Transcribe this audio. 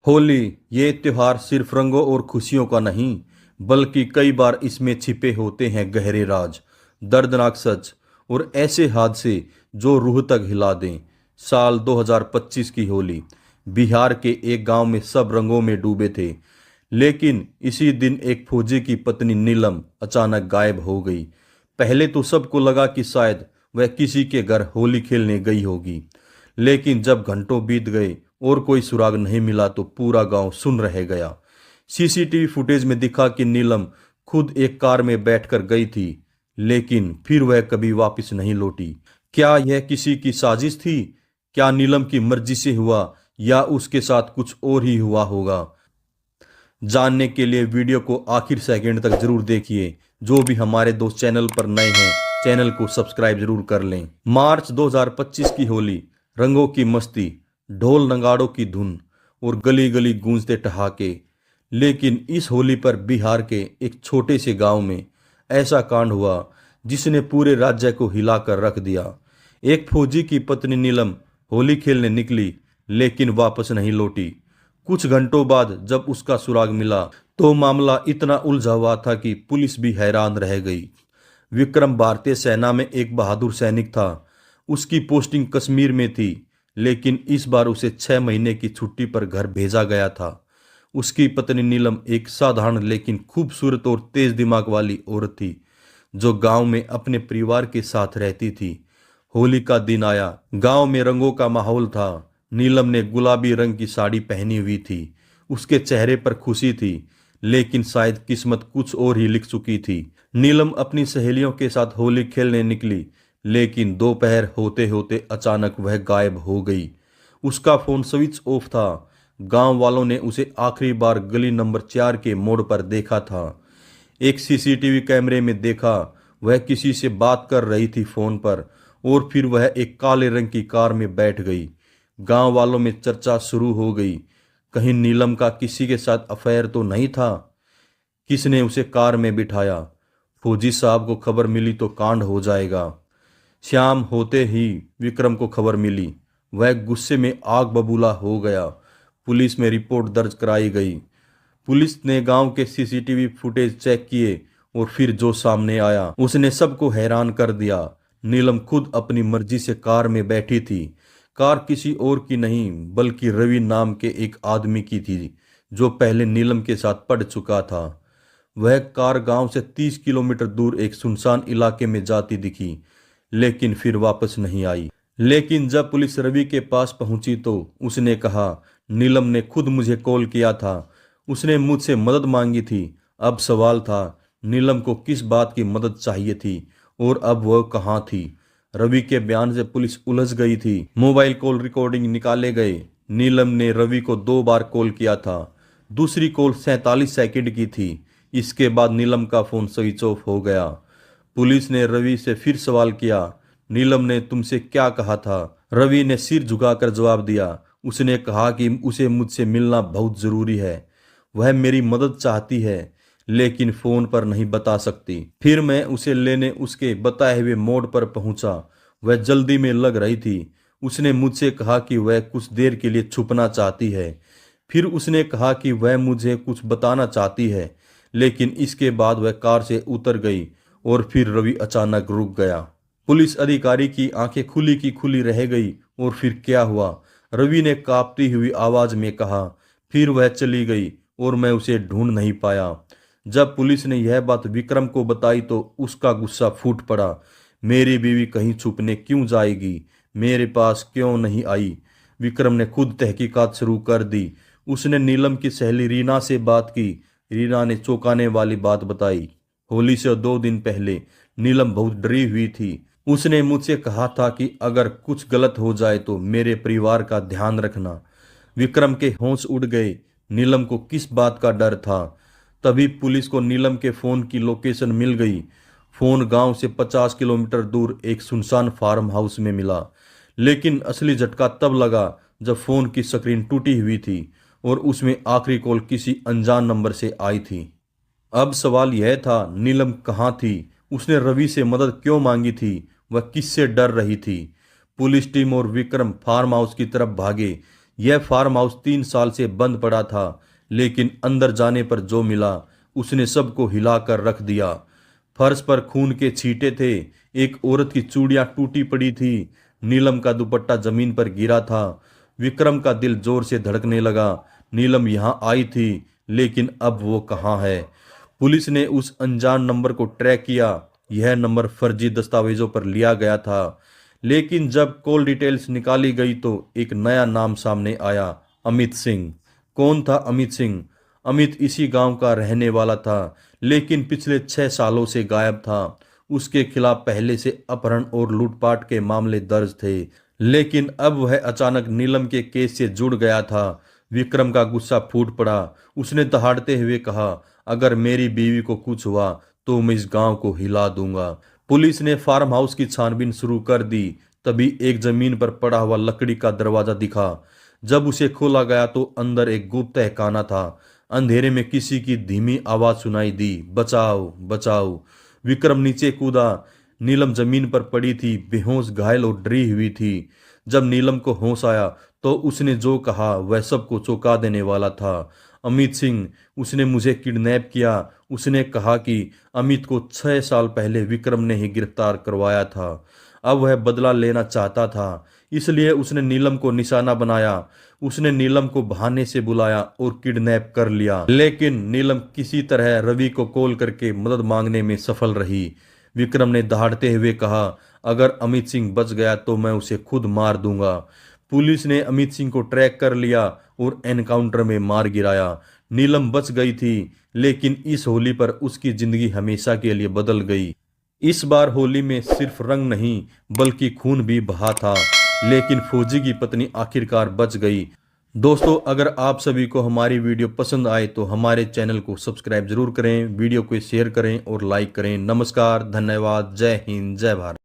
होली ये त्योहार सिर्फ रंगों और खुशियों का नहीं, बल्कि कई बार इसमें छिपे होते हैं गहरे राज, दर्दनाक सच और ऐसे हादसे जो रूह तक हिला दें। साल 2025 की होली बिहार के एक गांव में सब रंगों में डूबे थे। लेकिन इसी दिन एक फौजी की पत्नी नीलम अचानक गायब हो गई। पहले तो सबको लगा कि शायद वह किसी के घर होली खेलने गई होगी, लेकिन जब घंटों बीत गए और कोई सुराग नहीं मिला तो पूरा गांव सुन रह गया। सीसीटीवी फुटेज में दिखा कि नीलम खुद एक कार में बैठकर गई थी, लेकिन फिर वह कभी वापस नहीं लौटी। क्या यह किसी की साजिश थी? क्या नीलम की मर्जी से हुआ या उसके साथ कुछ और ही हुआ होगा? जानने के लिए वीडियो को आखिर सेकंड तक जरूर देखिए। जो भी हमारे दोस्त चैनल पर नए हैं, चैनल को सब्सक्राइब जरूर कर लें। मार्च 2025 की होली, रंगों की मस्ती, ढोल नगाड़ों की धुन और गली गली गूंजते ठहाके। लेकिन इस होली पर बिहार के एक छोटे से गांव में ऐसा कांड हुआ जिसने पूरे राज्य को हिलाकर रख दिया। एक फौजी की पत्नी नीलम होली खेलने निकली, लेकिन वापस नहीं लौटी। कुछ घंटों बाद जब उसका सुराग मिला तो मामला इतना उलझा हुआ था कि पुलिस भी हैरान रह गई। विक्रम भारतीय सेना में एक बहादुर सैनिक था। उसकी पोस्टिंग कश्मीर में थी, लेकिन इस बार उसे 6 महीने की छुट्टी पर घर भेजा गया था। उसकी पत्नी नीलम एक साधारण लेकिन खूबसूरत और तेज दिमाग वाली औरत थी, जो गांव में अपने परिवार के साथ रहती थी। होली का दिन आया। गांव में रंगों का माहौल था। नीलम ने गुलाबी रंग की साड़ी पहनी हुई थी। उसके चेहरे पर खुशी थी, लेकिन शायद किस्मत कुछ और ही लिख चुकी थी। नीलम अपनी सहेलियों के साथ होली खेलने निकली, लेकिन दोपहर होते होते अचानक वह गायब हो गई। उसका फोन स्विच ऑफ था। गांव वालों ने उसे आखिरी बार गली नंबर 4 के मोड़ पर देखा था। एक सीसीटीवी कैमरे में देखा वह किसी से बात कर रही थी फोन पर, और फिर वह एक काले रंग की कार में बैठ गई। गांव वालों में चर्चा शुरू हो गई। कहीं नीलम का किसी के साथ अफेयर तो नहीं था? किसने उसे कार में बिठाया? फौजी साहब को खबर मिली तो कांड हो जाएगा। शाम होते ही विक्रम को खबर मिली। वह गुस्से में आग बबूला हो गया। पुलिस में रिपोर्ट दर्ज कराई गई। पुलिस ने गांव के सीसीटीवी फुटेज चेक किए और फिर जो सामने आया उसने सबको हैरान कर दिया। नीलम खुद अपनी मर्जी से कार में बैठी थी। कार किसी और की नहीं बल्कि रवि नाम के एक आदमी की थी, जो पहले नीलम के साथ पढ़ चुका था। वह कार गांव से 30 किलोमीटर दूर एक सुनसान इलाके में जाती दिखी, लेकिन फिर वापस नहीं आई। लेकिन जब पुलिस रवि के पास पहुंची तो उसने कहा, नीलम ने खुद मुझे कॉल किया था। उसने मुझसे मदद मांगी थी। अब सवाल था, नीलम को किस बात की मदद चाहिए थी और अब वह कहाँ थी? रवि के बयान से पुलिस उलझ गई थी। मोबाइल कॉल रिकॉर्डिंग निकाले गए। नीलम ने रवि को 2 बार कॉल किया था। दूसरी कॉल 47 सेकंड की थी। इसके बाद नीलम का फोन स्विच ऑफ हो गया। पुलिस ने रवि से फिर सवाल किया, नीलम ने तुमसे क्या कहा था? रवि ने सिर झुकाकर जवाब दिया। उसने कहा कि उसे मुझसे मिलना बहुत जरूरी है। वह मेरी मदद चाहती है, लेकिन फोन पर नहीं बता सकती। फिर मैं उसे लेने उसके बताए हुए मोड़ पर पहुंचा। वह जल्दी में लग रही थी। उसने मुझसे कहा कि वह कुछ देर के लिए छुपना चाहती है। फिर उसने कहा कि वह मुझे कुछ बताना चाहती है, लेकिन इसके बाद वह कार से उतर गई और फिर रवि अचानक रुक गया। पुलिस अधिकारी की आंखें खुली की खुली रह गई। और फिर क्या हुआ? रवि ने कांपती हुई आवाज में कहा, फिर वह चली गई और मैं उसे ढूंढ नहीं पाया। जब पुलिस ने यह बात विक्रम को बताई तो उसका गुस्सा फूट पड़ा। मेरी बीवी कहीं छुपने क्यों जाएगी? मेरे पास क्यों नहीं आई? विक्रम ने खुद तहकीकात शुरू कर दी। उसने नीलम की सहेली रीना से बात की। रीना ने चौंकाने वाली बात बताई। होली से 2 दिन पहले नीलम बहुत डरी हुई थी। उसने मुझसे कहा था कि अगर कुछ गलत हो जाए तो मेरे परिवार का ध्यान रखना। विक्रम के होश उड़ गए। नीलम को किस बात का डर था? तभी पुलिस को नीलम के फोन की लोकेशन मिल गई। फोन गांव से 50 किलोमीटर दूर एक सुनसान फार्म हाउस में मिला। लेकिन असली झटका तब लगा जब फोन की स्क्रीन टूटी हुई थी और उसमें आखिरी कॉल किसी अनजान नंबर से आई थी। अब सवाल यह था, नीलम कहाँ थी? उसने रवि से मदद क्यों मांगी थी? वह किससे डर रही थी? पुलिस टीम और विक्रम फार्म हाउस की तरफ भागे। यह फार्म हाउस 3 साल से बंद पड़ा था, लेकिन अंदर जाने पर जो मिला उसने सबको हिलाकर रख दिया। फर्श पर खून के छींटे थे, एक औरत की चूड़ियां टूटी पड़ी थी, नीलम का दुपट्टा जमीन पर गिरा था। विक्रम का दिल जोर से धड़कने लगा। नीलम यहाँ आई थी, लेकिन अब वो कहाँ है? पुलिस ने उस अनजान नंबर को ट्रैक किया। यह नंबर फर्जी दस्तावेजों पर लिया गया था, लेकिन जब कॉल डिटेल्स निकाली गई तो एक नया नाम सामने आया, अमित सिंह। कौन था अमित सिंह? अमित इसी गांव का रहने वाला था, लेकिन पिछले 6 सालों से गायब था। उसके खिलाफ पहले से अपहरण और लूटपाट के मामले दर्ज थे, लेकिन अब वह अचानक नीलम के केस से जुड़ गया था। विक्रम का गुस्सा फूट पड़ा। उसने दहाड़ते हुए कहा, अगर मेरी बीवी को कुछ हुआ तो मैं इस गांव को हिला दूंगा। पुलिस ने फार्म हाउस की छानबीन शुरू कर दी। तभी एक जमीन पर पड़ा हुआ लकड़ी का दरवाजा दिखा। जब उसे खोला गया तो अंदर एक गुप्त तहखाना था। अंधेरे में किसी की धीमी आवाज सुनाई दी, बचाओ बचाओ। विक्रम नीचे कूदा। नीलम जमीन पर पड़ी थी, बेहोश, घायल और डरी हुई थी। जब नीलम को होश आया तो उसने जो कहा वह सबको चौंका देने वाला था। अमित सिंह, उसने मुझे किडनैप किया। उसने कहा कि अमित को 6 साल पहले विक्रम ने ही गिरफ्तार करवाया था। अब वह बदला लेना चाहता था, इसलिए उसने नीलम को निशाना बनाया। उसने नीलम को बहाने से बुलाया और किडनैप कर लिया, लेकिन नीलम किसी तरह रवि को कॉल करके मदद मांगने में सफल रही। विक्रम ने दहाड़ते हुए कहा, अगर अमित सिंह बच गया तो मैं उसे खुद मार दूंगा। पुलिस ने अमित सिंह को ट्रैक कर लिया और एनकाउंटर में मार गिराया। नीलम बच गई थी, लेकिन इस होली पर उसकी जिंदगी हमेशा के लिए बदल गई। इस बार होली में सिर्फ रंग नहीं बल्कि खून भी बहा था, लेकिन फौजी की पत्नी आखिरकार बच गई। दोस्तों, अगर आप सभी को हमारी वीडियो पसंद आए तो हमारे चैनल को सब्सक्राइब जरूर करें, वीडियो को शेयर करें और लाइक करें। नमस्कार, धन्यवाद, जय हिंद, जय भारत।